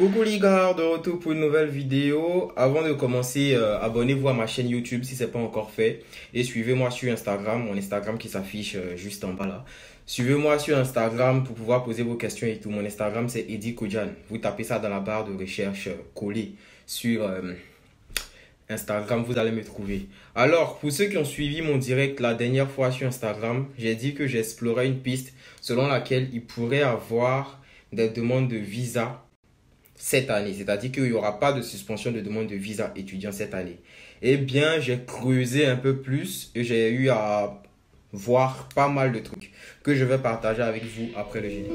Coucou les gars, de retour pour une nouvelle vidéo. Avant de commencer, abonnez-vous à ma chaîne YouTube si ce n'est pas encore fait. Et suivez-moi sur Instagram, mon Instagram qui s'affiche juste en bas là. Suivez-moi sur Instagram pour pouvoir poser vos questions et tout. Mon Instagram c'est Eddie Kodjan. Vous tapez ça dans la barre de recherche collée sur Instagram, vous allez me trouver. Alors, pour ceux qui ont suivi mon direct la dernière fois sur Instagram, j'ai dit que j'explorais une piste selon laquelle il pourrait avoir des demandes de visa cette année. C'est-à-dire qu'il n'y aura pas de suspension de demande de visa étudiant cette année. Eh bien, j'ai creusé un peu plus et j'ai eu à voir pas mal de trucs que je vais partager avec vous après le générique.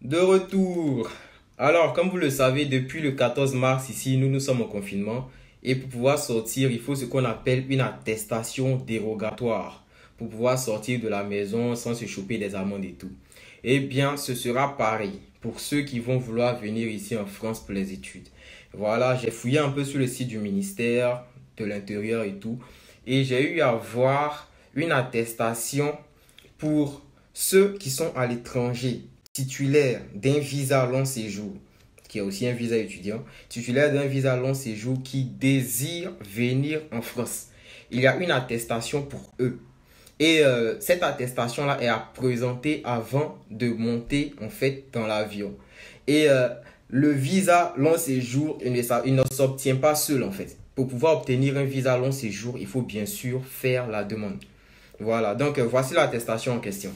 De retour. Alors, comme vous le savez, depuis le 14 mars, ici, nous sommes en confinement. Et pour pouvoir sortir, il faut ce qu'on appelle une attestation dérogatoire. Pour pouvoir sortir de la maison sans se choper des amendes et tout. Eh bien, ce sera pareil pour ceux qui vont vouloir venir ici en France pour les études. Voilà, j'ai fouillé un peu sur le site du ministère de l'Intérieur et tout. Et j'ai eu à voir une attestation pour ceux qui sont à l'étranger, titulaire d'un visa long séjour, qui est aussi un visa étudiant, titulaire d'un visa long séjour qui désire venir en France. Il y a une attestation pour eux. Et cette attestation-là est à présenter avant de monter en fait dans l'avion. Et le visa long séjour, il ne s'obtient pas seul en fait. Pour pouvoir obtenir un visa long séjour, il faut bien sûr faire la demande. Voilà, donc voici l'attestation en question.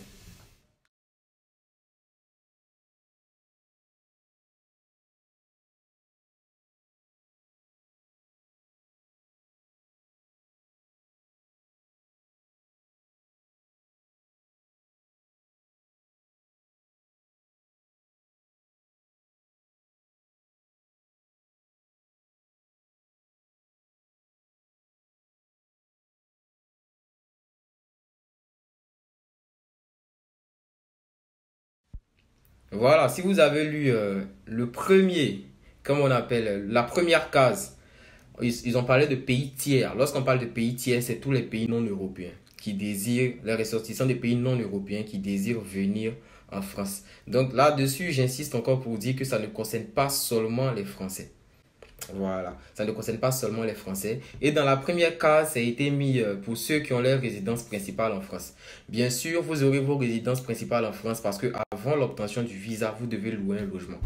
Voilà, si vous avez lu le premier, comme on appelle, la première case, ils ont parlé de pays tiers. Lorsqu'on parle de pays tiers, c'est tous les pays non européens qui désirent, les ressortissants des pays non européens qui désirent venir en France. Donc là-dessus, j'insiste encore pour dire que ça ne concerne pas seulement les Français. Voilà, ça ne concerne pas seulement les Français. Et dans la première case, ça a été mis pour ceux qui ont leur résidence principale en France. Bien sûr, vous aurez vos résidences principales en France parce que avant l'obtention du visa, vous devez louer un logement.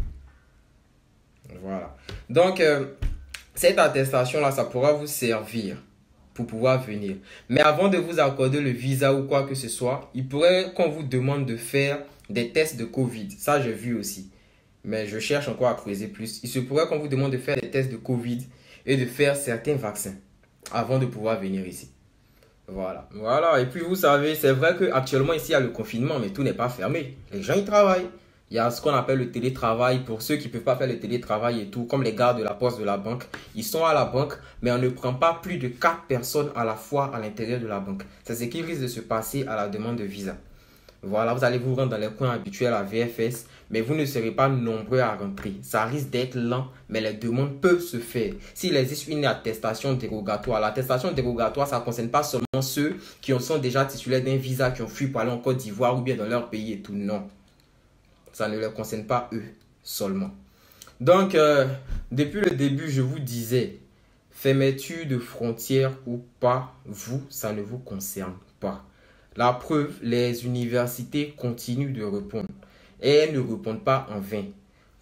Voilà. Donc, cette attestation-là, ça pourra vous servir pour pouvoir venir. Mais avant de vous accorder le visa ou quoi que ce soit, il pourrait qu'on vous demande de faire des tests de Covid. Ça, j'ai vu aussi. Mais je cherche encore à creuser plus. Il se pourrait qu'on vous demande de faire des tests de Covid et de faire certains vaccins avant de pouvoir venir ici. Voilà. Voilà. Et puis, vous savez, c'est vrai qu'actuellement, ici, il y a le confinement, mais tout n'est pas fermé. Les gens, ils travaillent. Il y a ce qu'on appelle le télétravail pour ceux qui ne peuvent pas faire le télétravail et tout, comme les gars de la poste de la banque. Ils sont à la banque, mais on ne prend pas plus de 4 personnes à la fois à l'intérieur de la banque. C'est ce qui risque de se passer à la demande de visa. Voilà, vous allez vous rendre dans les coins habituels à VFS, mais vous ne serez pas nombreux à rentrer. Ça risque d'être lent, mais les demandes peuvent se faire. S'il existe une attestation dérogatoire, l'attestation dérogatoire, ça ne concerne pas seulement ceux qui sont déjà titulaires d'un visa, qui ont fui pour aller en Côte d'Ivoire ou bien dans leur pays et tout. Non, ça ne les concerne pas eux seulement. Donc, depuis le début, je vous disais, fermeture de frontières ou pas, vous, ça ne vous concerne pas. La preuve, les universités continuent de répondre. Et elles ne répondent pas en vain.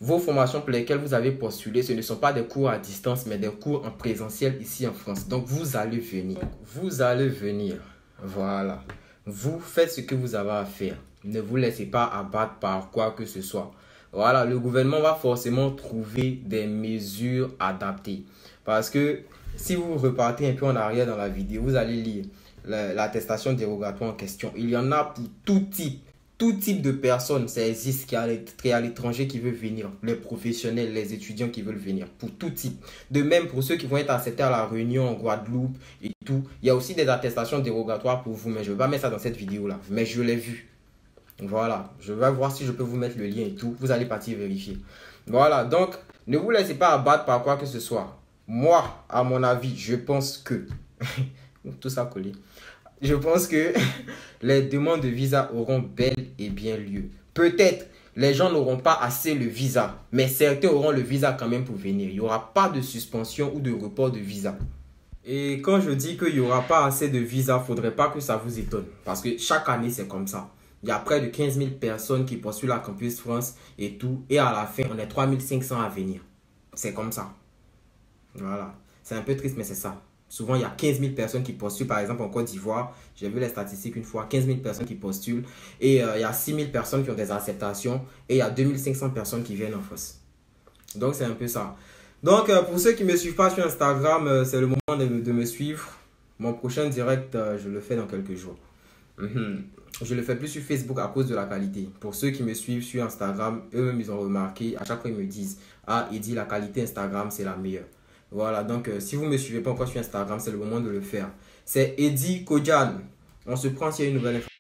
Vos formations pour lesquelles vous avez postulé, ce ne sont pas des cours à distance, mais des cours en présentiel ici en France. Donc, vous allez venir. Vous allez venir. Voilà. Vous faites ce que vous avez à faire. Ne vous laissez pas abattre par quoi que ce soit. Voilà, le gouvernement va forcément trouver des mesures adaptées. Parce que si vous repartez un peu en arrière dans la vidéo, vous allez lire l'attestation dérogatoire en question. Il y en a pour tout type de personnes. Ça existe qui est à l'étranger qui veut venir. Les professionnels, les étudiants qui veulent venir. Pour tout type. De même, pour ceux qui vont être acceptés à la Réunion, en Guadeloupe et tout. Il y a aussi des attestations dérogatoires pour vous. Mais je ne vais pas mettre ça dans cette vidéo-là. Mais je l'ai vu. Voilà. Je vais voir si je peux vous mettre le lien et tout. Vous allez partir vérifier. Voilà. Donc, ne vous laissez pas abattre par quoi que ce soit. Moi, à mon avis, je pense que... tout ça collé. Je pense que les demandes de visa auront bel et bien lieu. Peut-être les gens n'auront pas assez le visa, mais certains auront le visa quand même pour venir. Il n'y aura pas de suspension ou de report de visa. Et quand je dis qu'il n'y aura pas assez de visa, il ne faudrait pas que ça vous étonne. Parce que chaque année, c'est comme ça. Il y a près de 15 000 personnes qui postulent à Campus France et tout. Et à la fin, on est 3 500 à venir. C'est comme ça. Voilà. C'est un peu triste, mais c'est ça. Souvent, il y a 15 000 personnes qui postulent. Par exemple, en Côte d'Ivoire, j'ai vu les statistiques une fois, 15 000 personnes qui postulent. Et il y a 6 000 personnes qui ont des acceptations. Et il y a 2 500 personnes qui viennent en France. Donc, c'est un peu ça. Donc, pour ceux qui ne me suivent pas sur Instagram, c'est le moment de me suivre. Mon prochain direct, je le fais dans quelques jours. Je le fais plus sur Facebook à cause de la qualité. Pour ceux qui me suivent sur Instagram, eux-mêmes, ils ont remarqué. À chaque fois, ils me disent, ah, il dit la qualité Instagram, c'est la meilleure. Voilà, donc si vous ne me suivez pas encore sur Instagram, c'est le moment de le faire. C'est Eddie Kodjan. On se prend s'il y a une nouvelle information.